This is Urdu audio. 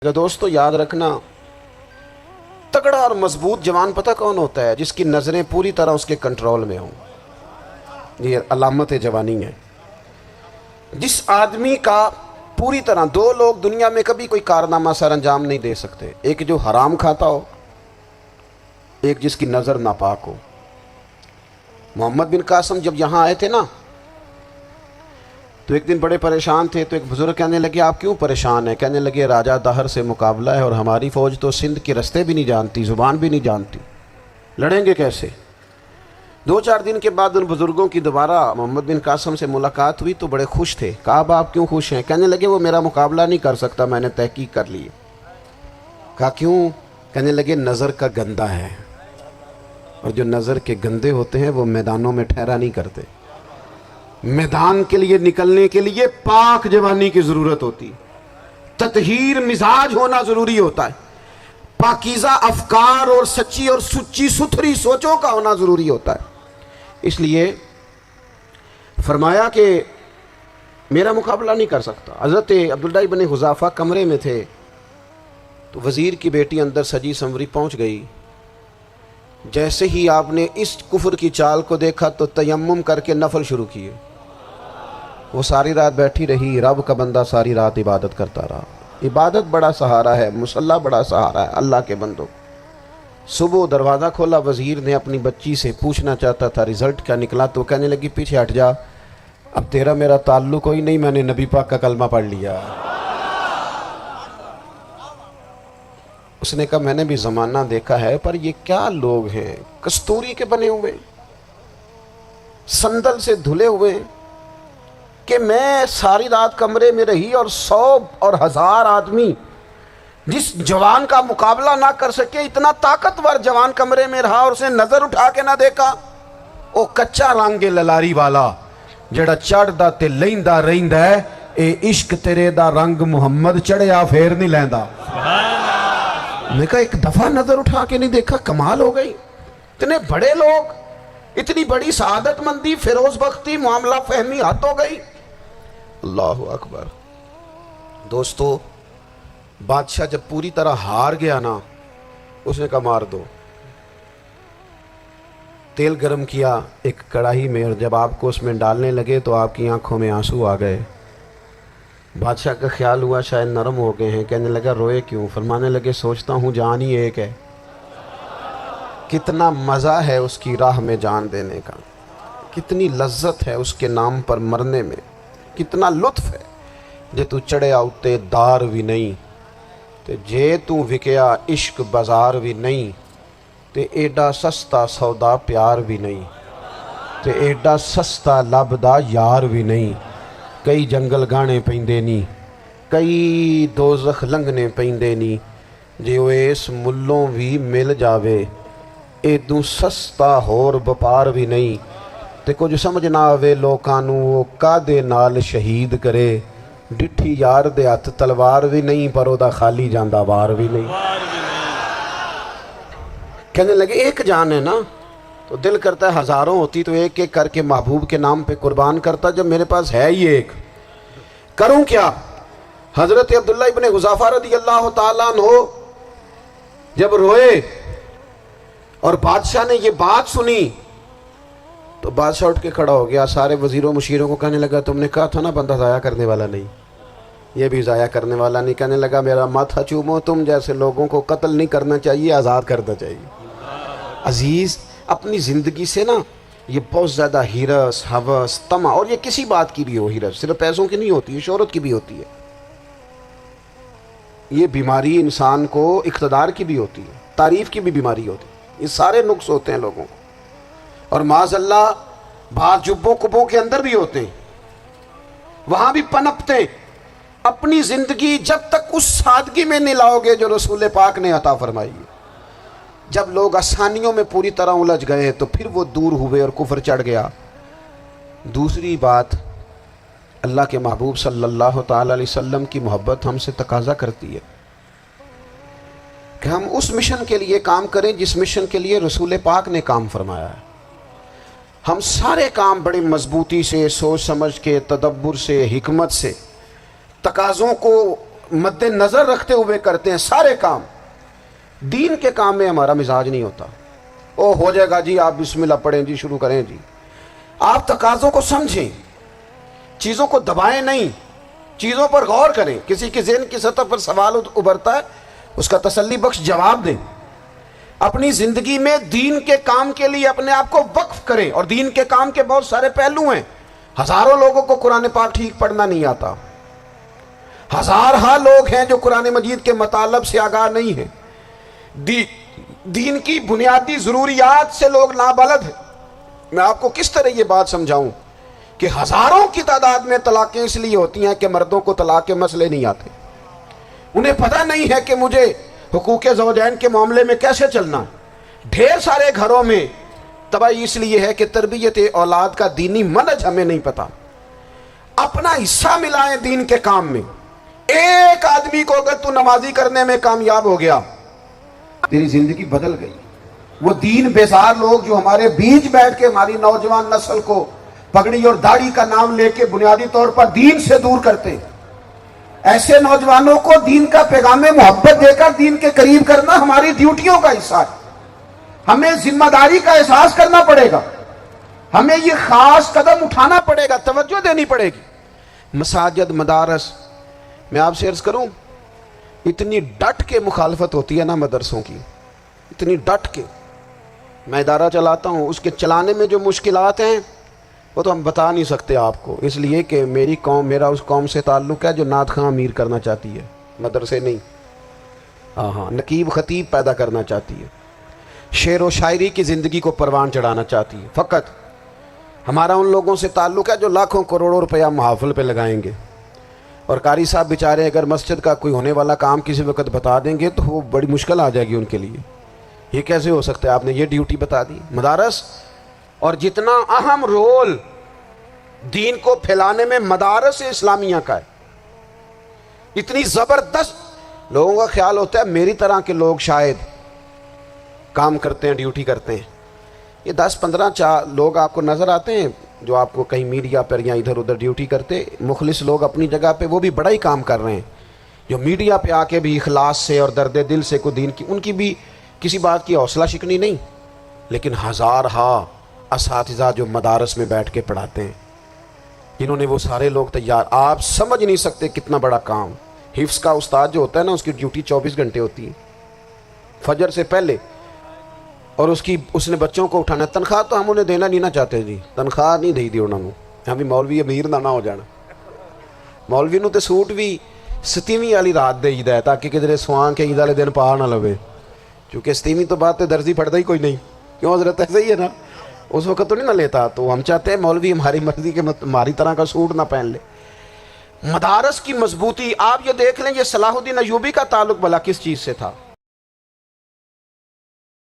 دوستو یاد رکھنا، تگڑا اور مضبوط جوان پتہ کون ہوتا ہے؟ جس کی نظریں پوری طرح اس کے کنٹرول میں ہوں۔ یہ علامت جوانی ہے۔ جس آدمی کا پوری طرح، دو لوگ دنیا میں کبھی کوئی کارنامہ سر انجام نہیں دے سکتے، ایک جو حرام کھاتا ہو، ایک جس کی نظر ناپاک ہو۔ محمد بن قاسم جب یہاں آئے تھے نا، تو ایک دن بڑے پریشان تھے، تو ایک بزرگ کہنے لگے آپ کیوں پریشان ہیں؟ کہنے لگے راجہ دہر سے مقابلہ ہے اور ہماری فوج تو سندھ کے رستے بھی نہیں جانتی، زبان بھی نہیں جانتی، لڑیں گے کیسے؟ دو چار دن کے بعد ان بزرگوں کی دوبارہ محمد بن قاسم سے ملاقات ہوئی تو بڑے خوش تھے۔ کہا آپ کیوں خوش ہیں؟ کہنے لگے وہ میرا مقابلہ نہیں کر سکتا، میں نے تحقیق کر لی۔ کہا کیوں؟ کہنے لگے نظر کا گندہ ہے، اور جو نظر کے گندے ہوتے ہیں وہ میدانوں میں ٹھہرا نہیں کرتے۔ میدان کے لیے نکلنے کے لیے پاک جوانی کی ضرورت ہوتی، تطہیر مزاج ہونا ضروری ہوتا ہے، پاکیزہ افکار اور سچی اور سچی ستھری سوچوں کا ہونا ضروری ہوتا ہے۔ اس لیے فرمایا کہ میرا مقابلہ نہیں کر سکتا۔ حضرت عبداللہ ابن حذافہ کمرے میں تھے، تو وزیر کی بیٹی اندر سجی سنوری پہنچ گئی۔ جیسے ہی آپ نے اس کفر کی چال کو دیکھا تو تیمم کر کے نفل شروع کیے۔ وہ ساری رات بیٹھی رہی، رب کا بندہ ساری رات عبادت کرتا رہا۔ عبادت بڑا سہارا ہے، مصلی بڑا سہارا ہے اللہ کے بندوں۔ صبح دروازہ کھولا، وزیر نے اپنی بچی سے پوچھنا چاہتا تھا رزلٹ کیا نکلا، تو کہنے لگی پیچھے ہٹ جا، اب تیرا میرا تعلق کوئی نہیں، میں نے نبی پاک کا کلمہ پڑھ لیا۔ اس نے کہا میں نے بھی زمانہ دیکھا ہے، پر یہ کیا لوگ ہیں، کستوری کے بنے ہوئے، سندل سے دھلے ہوئے، کہ میں ساری رات کمرے میں رہی اور 100 اور 1000 آدمی جس جوان کا مقابلہ نہ کر سکے، اتنا طاقتور جوان کمرے میں رہا اور اس نے نظر اٹھا کے نہ دیکھا۔ او کچا رنگ للاری والا جڑا چڑھدا تے لیندا رہندا ہے، اے عشق تیرے دا رنگ محمد چڑھیا پھر نہیں لیندا۔ میں کہا ایک دفعہ نظر اٹھا کے نہیں دیکھا، کمال ہو گئی۔ اتنے بڑے لوگ، اتنی بڑی سعادت مندی، فیروز بختی، معاملہ فہمی حد ہو گئی۔ اللہ اکبر۔ دوستو بادشاہ جب پوری طرح ہار گیا نا، اس نے کہا مار دو۔ تیل گرم کیا ایک کڑاہی میں، اور جب آپ کو اس میں ڈالنے لگے تو آپ کی آنکھوں میں آنسو آ گئے۔ بادشاہ کا خیال ہوا شاید نرم ہو گئے ہیں، کہنے لگا روئے کیوں؟ فرمانے لگے سوچتا ہوں جان ہی ایک ہے، کتنا مزہ ہے اس کی راہ میں جان دینے کا، کتنی لذت ہے اس کے نام پر مرنے میں، کتنا لطف ہے۔ جے تو چڑھیا اتے دار بھی نہیں، تے جے تو وکیا عشق بازار بھی نہیں، تے ایڈا سستا سودا پیار بھی نہیں، تے ایڈا سستا لبدا یار بھی نہیں۔ کئی جنگل گانے پیندے نی، کئی دوزخ لنگنے پیندے نی، جے وہ اس ملوں بھی مل جاوے، ایدوں سستا ہور بپار بھی نہیں۔ تے کچھ سمجھ نہ آوے لوکانوں وہ کادے نال شہید کرے، ڈٹھی یار دے ہاتھ تلوار بھی نہیں، پر او دا خالی جاندہ وار بھی نہیں۔ کہنے لگے ایک جان ہے نا، تو دل کرتا ہے ہزاروں ہوتی تو ایک ایک کر کے محبوب کے نام پہ قربان کرتا، جب میرے پاس ہے ہی ایک، کروں کیا؟ حضرت عبداللہ ابن حذافہ رضی اللہ تعالیٰ عنہ جب روئے اور بادشاہ نے یہ بات سنی، تو بادشاہ اٹھ کے کھڑا ہو گیا، سارے وزیروں مشیروں کو کہنے لگا تم نے کہا تھا نا بندہ ضائع کرنے والا نہیں، یہ بھی ضائع کرنے والا نہیں۔ کہنے لگا میرا ماتھا چومو، تم جیسے لوگوں کو قتل نہیں کرنا چاہیے، آزاد کرنا چاہیے۔ عزیز اپنی زندگی سے نا یہ بہت زیادہ ہرس، ہوس، طمع، اور یہ کسی بات کی بھی ہو، ہرس صرف پیسوں کی نہیں ہوتی ہے، شہرت کی بھی ہوتی ہے، یہ بیماری انسان کو اقتدار کی بھی ہوتی ہے، تعریف کی بھی بیماری ہوتی ہے، یہ سارے نقص ہوتے ہیں لوگوں کو، اور معاذ اللہ بعض جبوں کبوں کے اندر بھی ہوتے ہیں، وہاں بھی پنپتے ہیں۔ اپنی زندگی جب تک اس سادگی میں نہیں لاؤ گے جو رسول پاک نے عطا فرمائی ہے، جب لوگ آسانیوں میں پوری طرح الجھ گئے تو پھر وہ دور ہوئے اور کفر چڑھ گیا۔ دوسری بات، اللہ کے محبوب صلی اللہ تعالی علیہ وسلم کی محبت ہم سے تقاضا کرتی ہے کہ ہم اس مشن کے لیے کام کریں جس مشن کے لیے رسول پاک نے کام فرمایا ہے۔ ہم سارے کام بڑی مضبوطی سے، سوچ سمجھ کے، تدبر سے، حکمت سے، تقاضوں کو مد نظر رکھتے ہوئے کرتے ہیں سارے کام. دین کے کام میں ہمارا مزاج نہیں ہوتا. او ہو جائے گا جی، آپ بسم اللہ پڑھیں جی، شروع کریں جی. آپ تقاضوں کو سمجھیں، چیزوں کو دبائیں نہیں، چیزوں پر غور کریں. کسی کے ذہن کی سطح پر سوال ابھرتا ہے، اس کا تسلی بخش جواب دیں. اپنی زندگی میں دین کے کام کے لیے اپنے آپ کو وقف کریں. اور دین کے کام کے بہت سارے پہلو ہیں. ہزاروں لوگوں کو قرآن پاک ٹھیک پڑھنا نہیں آتا. ہزارہ لوگ ہیں جو قرآن مجید کے مطالب سے آگاہ نہیں ہیں. دین کی بنیادی ضروریات سے لوگ نابلد ہیں. میں آپ کو کس طرح یہ بات سمجھاؤں کہ ہزاروں کی تعداد میں طلاقیں اس لیے ہوتی ہیں کہ مردوں کو طلاق کے مسئلے نہیں آتے. انہیں پتہ نہیں ہے کہ مجھے حقوق زوجین کے معاملے میں کیسے چلنا. ڈھیر سارے گھروں میں تباہی اس لیے ہے کہ تربیت اولاد کا دینی منہج ہمیں نہیں پتا. اپنا حصہ ملائیں دین کے کام میں. ایک آدمی کو اگر تو نمازی کرنے میں کامیاب ہو گیا، تیری زندگی بدل گئی. وہ دین بیزار لوگ جو ہمارے بیچ بیٹھ کے ہماری نوجوان نسل کو پگڑی اور داڑھی کا نام لے کے بنیادی طور پر دین سے دور کرتے، ایسے نوجوانوں کو دین کا پیغام محبت دے کر دین کے قریب کرنا ہماری ڈیوٹیوں کا حصہ ہے. ہمیں ذمہ داری کا احساس کرنا پڑے گا. ہمیں یہ خاص قدم اٹھانا پڑے گا، توجہ دینی پڑے گی. مساجد، مدارس، میں آپ سے عرض کروں، اتنی ڈٹ کے مخالفت ہوتی ہے نا مدرسوں کی، اتنی ڈٹ کے. میں ادارہ چلاتا ہوں، اس کے چلانے میں جو مشکلات ہیں وہ تو ہم بتا نہیں سکتے آپ کو، اس لیے کہ میری قوم، میرا اس قوم سے تعلق ہے جو نعت خواں امیر کرنا چاہتی ہے، مدرسے نہیں. ہاں، نقیب خطیب پیدا کرنا چاہتی ہے، شعر و شاعری کی زندگی کو پروان چڑھانا چاہتی ہے. فقط ہمارا ان لوگوں سے تعلق ہے جو لاکھوں کروڑوں روپیہ محافل پہ لگائیں گے. اور قاری صاحب بیچارے اگر مسجد کا کوئی ہونے والا کام کسی وقت بتا دیں گے تو وہ بڑی مشکل آ جائے گی ان کے لیے. یہ کیسے ہو سکتا ہے، آپ نے یہ ڈیوٹی بتا دی. مدارس، اور جتنا اہم رول دین کو پھیلانے میں مدارس اسلامیہ کا ہے، اتنی زبردست. لوگوں کا خیال ہوتا ہے میری طرح کے لوگ شاید کام کرتے ہیں، ڈیوٹی کرتے ہیں. یہ 10-15 لوگ آپ کو نظر آتے ہیں جو آپ کو کہیں میڈیا پر یا ادھر ادھر ڈیوٹی کرتے. مخلص لوگ اپنی جگہ پہ، وہ بھی بڑا ہی کام کر رہے ہیں، جو میڈیا پہ آ کے بھی اخلاص سے اور درد دل سے کو دین کی، ان کی بھی کسی بات کی حوصلہ شکنی نہیں. لیکن ہزارہ اساتذہ جو مدارس میں بیٹھ کے پڑھاتے ہیں، جنہوں نے وہ سارے لوگ تیار، آپ سمجھ نہیں سکتے کتنا بڑا کام. حفظ کا استاد جو ہوتا ہے نا، اس کی ڈیوٹی 24 گھنٹے ہوتی ہے فجر سے پہلے، اور اس نے بچوں کو اٹھانا. تنخواہ تو ہم انہیں دینا نہیں نہ چاہتے جی، تنخواہ نہیں دی انہوں نے. ہم بھی مولوی امیر نہ ہو جانا. مولوی نو تے سوٹ بھی 27ویں والی رات دے ہے تاکہ کدھر سوان کے عید والے دن پا نہ لوے، کیونکہ 27ویں تو بات درزی پڑتا ہی کوئی نہیں. کیوں حضرت ایسے ہی ہے نا، اس وقت تو نہیں نہ لیتا. تو ہم چاہتے ہیں مولوی ہماری مرضی کے ہماری طرح کا سوٹ نہ پہن لے. مدارس کی مضبوطی آپ یہ دیکھ لیں، یہ صلاح الدین ایوبی کا تعلق بھلا کس چیز سے تھا؟